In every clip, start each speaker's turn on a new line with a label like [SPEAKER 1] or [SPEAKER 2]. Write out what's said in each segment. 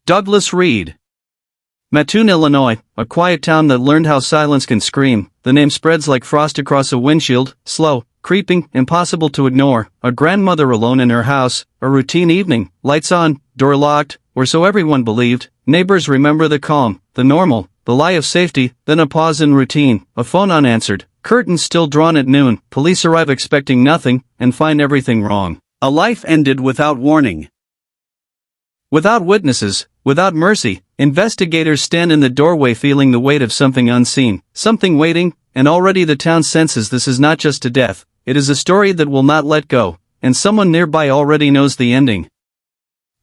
[SPEAKER 1] Douglas Reed. Mattoon, Illinois, a quiet town that learned how silence can scream. The name spreads like frost across a windshield, slow, creeping, impossible to ignore. A grandmother alone in her house, a routine evening, lights on, door locked, or so everyone believed. Neighbors remember the calm, the normal, the lie of safety, then a pause in routine, a phone unanswered, curtains still drawn at noon. Police arrive expecting nothing, and find everything wrong. A life ended without warning. Without witnesses, without mercy, investigators stand in the doorway feeling the weight of something unseen, something waiting, and already the town senses this is not just a death, it is a story that will not let go, and someone nearby already knows the ending.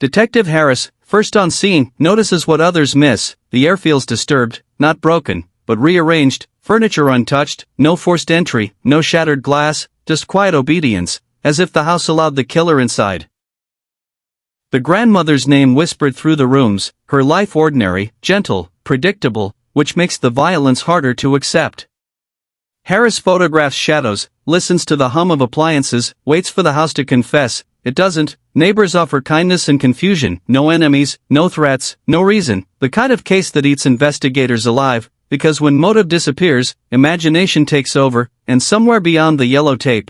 [SPEAKER 1] Detective Harris, first on scene, notices what others miss. The air feels disturbed, not broken, but rearranged, furniture untouched, no forced entry, no shattered glass, just quiet obedience, as if the house allowed the killer inside. The grandmother's name whispered through the rooms, her life ordinary, gentle, predictable, which makes the violence harder to accept. Harris photographs shadows, listens to the hum of appliances, waits for the house to confess. It doesn't. Neighbors offer kindness and confusion, no enemies, no threats, no reason, the kind of case that eats investigators alive, because when motive disappears, imagination takes over, and somewhere beyond the yellow tape,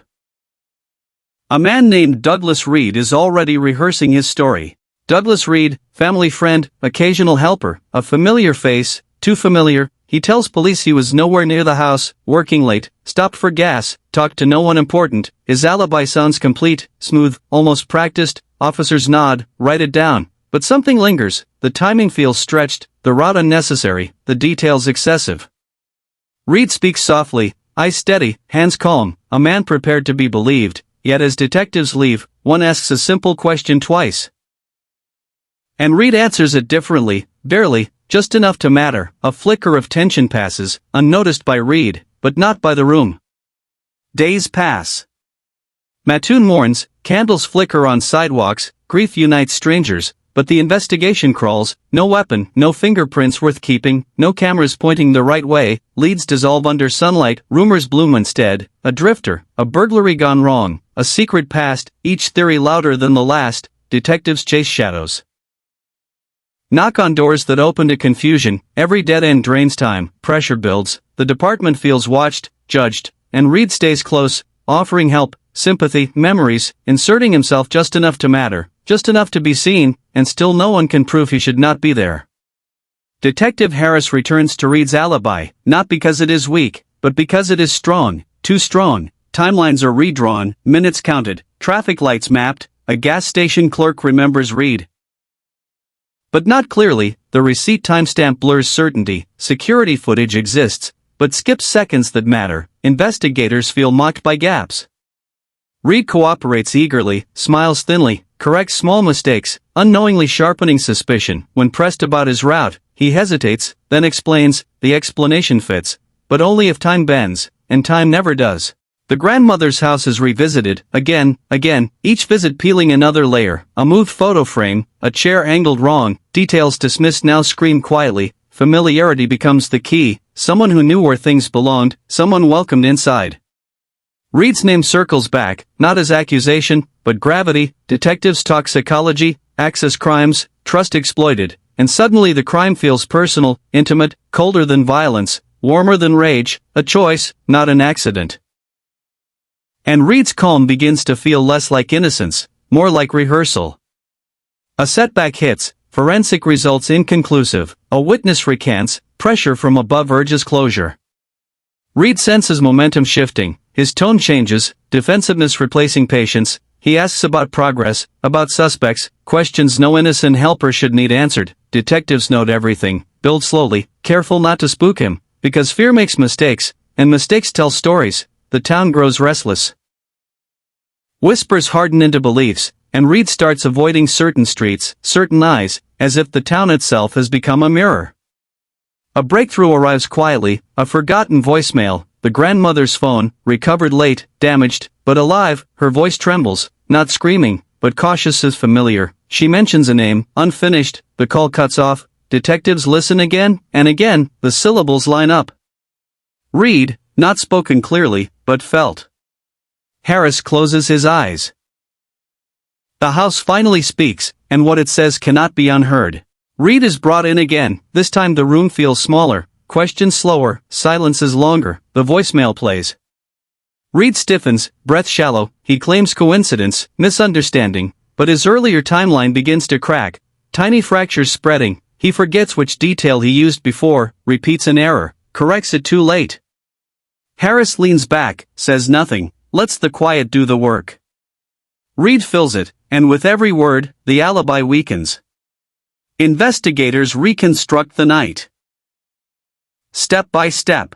[SPEAKER 1] a man named Douglas Reed is already rehearsing his story. Douglas Reed, family friend, occasional helper, a familiar face, too familiar. He tells police he was nowhere near the house, working late, stopped for gas, talked to no one important. His alibi sounds complete, smooth, almost practiced. Officers nod, write it down. But something lingers, the timing feels stretched, the route unnecessary, the details excessive. Reed speaks softly, eyes steady, hands calm, a man prepared to be believed. Yet as detectives leave, one asks a simple question twice. And Reed answers it differently, barely, just enough to matter. A flicker of tension passes, unnoticed by Reed, but not by the room. Days pass. Mattoon mourns, candles flicker on sidewalks, grief unites strangers, but the investigation crawls, no weapon, no fingerprints worth keeping, no cameras pointing the right way, leads dissolve under sunlight, rumors bloom instead, a drifter, a burglary gone wrong, a secret past, each theory louder than the last. Detectives chase shadows. Knock on doors that open to confusion, every dead end drains time, pressure builds, the department feels watched, judged, and Reed stays close, offering help, sympathy, memories, inserting himself just enough to matter, just enough to be seen, and still no one can prove he should not be there. Detective Harris returns to Reed's alibi, not because it is weak, but because it is strong, too strong. Timelines are redrawn, minutes counted, traffic lights mapped, a gas station clerk remembers Reed. But not clearly, the receipt timestamp blurs certainty, security footage exists, but skips seconds that matter. Investigators feel mocked by gaps. Reed cooperates eagerly, smiles thinly, corrects small mistakes, unknowingly sharpening suspicion. When pressed about his route, he hesitates, then explains. The explanation fits, but only if time bends, and time never does. The grandmother's house is revisited, again, each visit peeling another layer, a moved photo frame, a chair angled wrong, details dismissed now scream quietly. Familiarity becomes the key, someone who knew where things belonged, someone welcomed inside. Reed's name circles back, not as accusation, but gravity. Detectives talk psychology, access crimes, trust exploited, and suddenly the crime feels personal, intimate, colder than violence, warmer than rage, a choice, not an accident. And Reed's calm begins to feel less like innocence, more like rehearsal. A setback hits, forensic results inconclusive, a witness recants, pressure from above urges closure. Reed senses momentum shifting, his tone changes, defensiveness replacing patience. He asks about progress, about suspects, questions no innocent helper should need answered. Detectives note everything, build slowly, careful not to spook him, because fear makes mistakes, and mistakes tell stories. The town grows restless. Whispers harden into beliefs, and Reed starts avoiding certain streets, certain eyes, as if the town itself has become a mirror. A breakthrough arrives quietly, a forgotten voicemail, the grandmother's phone, recovered late, damaged, but alive. Her voice trembles, not screaming, but cautious as familiar. She mentions a name, unfinished. The call cuts off. Detectives listen again, and again, the syllables line up. Reed, not spoken clearly, but felt. Harris closes his eyes. The house finally speaks, and what it says cannot be unheard. Reed is brought in again. This time the room feels smaller, questions slower, silence is longer, the voicemail plays. Reed stiffens, breath shallow, he claims coincidence, misunderstanding, but his earlier timeline begins to crack, tiny fractures spreading, he forgets which detail he used before, repeats an error, corrects it too late. Harris leans back, says nothing, lets the quiet do the work. Reed fills it, and with every word, the alibi weakens. Investigators reconstruct the night. Step by step.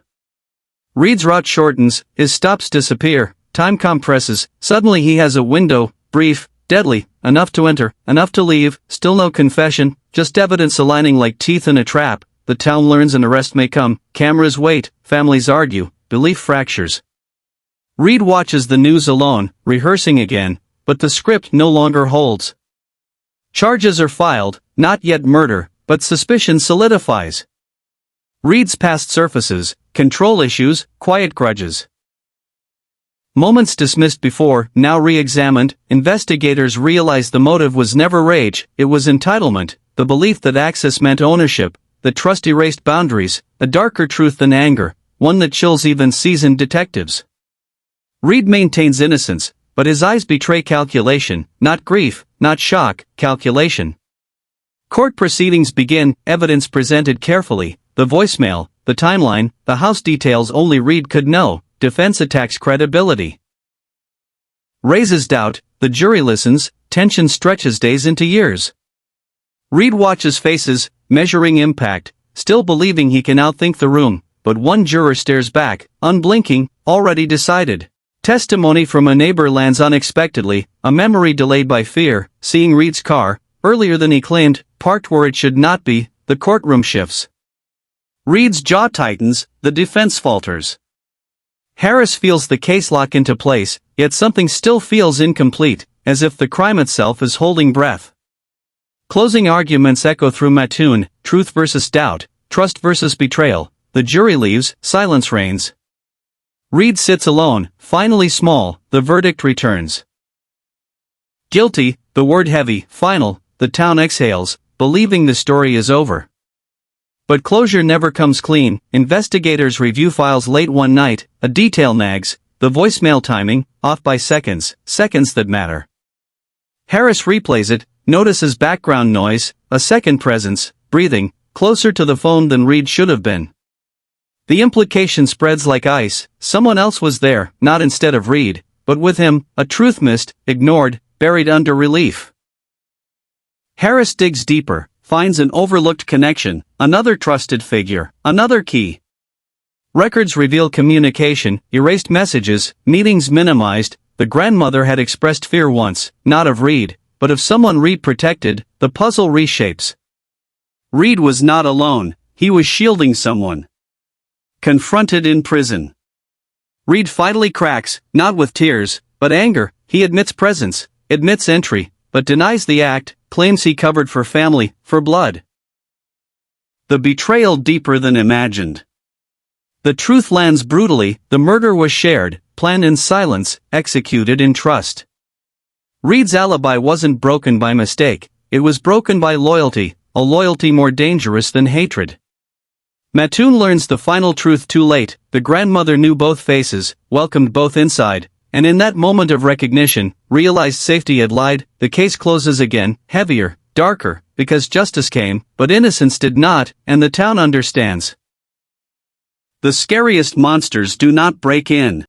[SPEAKER 1] Reed's route shortens, his stops disappear, time compresses, suddenly he has a window, brief, deadly, enough to enter, enough to leave, still no confession, just evidence aligning like teeth in a trap, the town learns an arrest may come, cameras wait, families argue, belief fractures. Reed watches the news alone, rehearsing again, but the script no longer holds. Charges are filed, not yet murder, but suspicion solidifies. Reed's past surfaces, control issues, quiet grudges. Moments dismissed before, now re-examined, investigators realize the motive was never rage, it was entitlement, the belief that access meant ownership, that trust erased boundaries, a darker truth than anger, one that chills even seasoned detectives. Reed maintains innocence, but his eyes betray calculation, not grief, not shock, calculation. Court proceedings begin, evidence presented carefully, the voicemail, the timeline, the house details only Reed could know, defense attacks credibility. Raises doubt, the jury listens, tension stretches days into years. Reed watches faces, measuring impact, still believing he can outthink the room, but one juror stares back, unblinking, already decided. Testimony from a neighbor lands unexpectedly, a memory delayed by fear, seeing Reed's car, earlier than he claimed, parked where it should not be, the courtroom shifts. Reed's jaw tightens, the defense falters. Harris feels the case lock into place, yet something still feels incomplete, as if the crime itself is holding breath. Closing arguments echo through Mattoon, truth versus doubt, trust versus betrayal, the jury leaves, silence reigns. Reed sits alone, finally small, the verdict returns. Guilty, the word heavy, final, the town exhales, believing the story is over. But closure never comes clean, investigators review files late one night, a detail nags, the voicemail timing, off by seconds, seconds that matter. Harris replays it, notices background noise, a second presence, breathing, closer to the phone than Reed should have been. The implication spreads like ice, someone else was there, not instead of Reed, but with him, a truth missed, ignored, buried under relief. Harris digs deeper, finds an overlooked connection, another trusted figure, another key. Records reveal communication, erased messages, meetings minimized, the grandmother had expressed fear once, not of Reed, but of someone Reed protected, the puzzle reshapes. Reed was not alone, he was shielding someone. Confronted in prison. Reed finally cracks, not with tears, but anger, he admits presence, admits entry, but denies the act, claims he covered for family, for blood. The betrayal deeper than imagined. The truth lands brutally, the murder was shared, planned in silence, executed in trust. Reed's alibi wasn't broken by mistake, it was broken by loyalty, a loyalty more dangerous than hatred. Mattoon learns the final truth too late, the grandmother knew both faces, welcomed both inside, and in that moment of recognition, realized safety had lied, the case closes again, heavier, darker, because justice came, but innocence did not, and the town understands. The scariest monsters do not break in.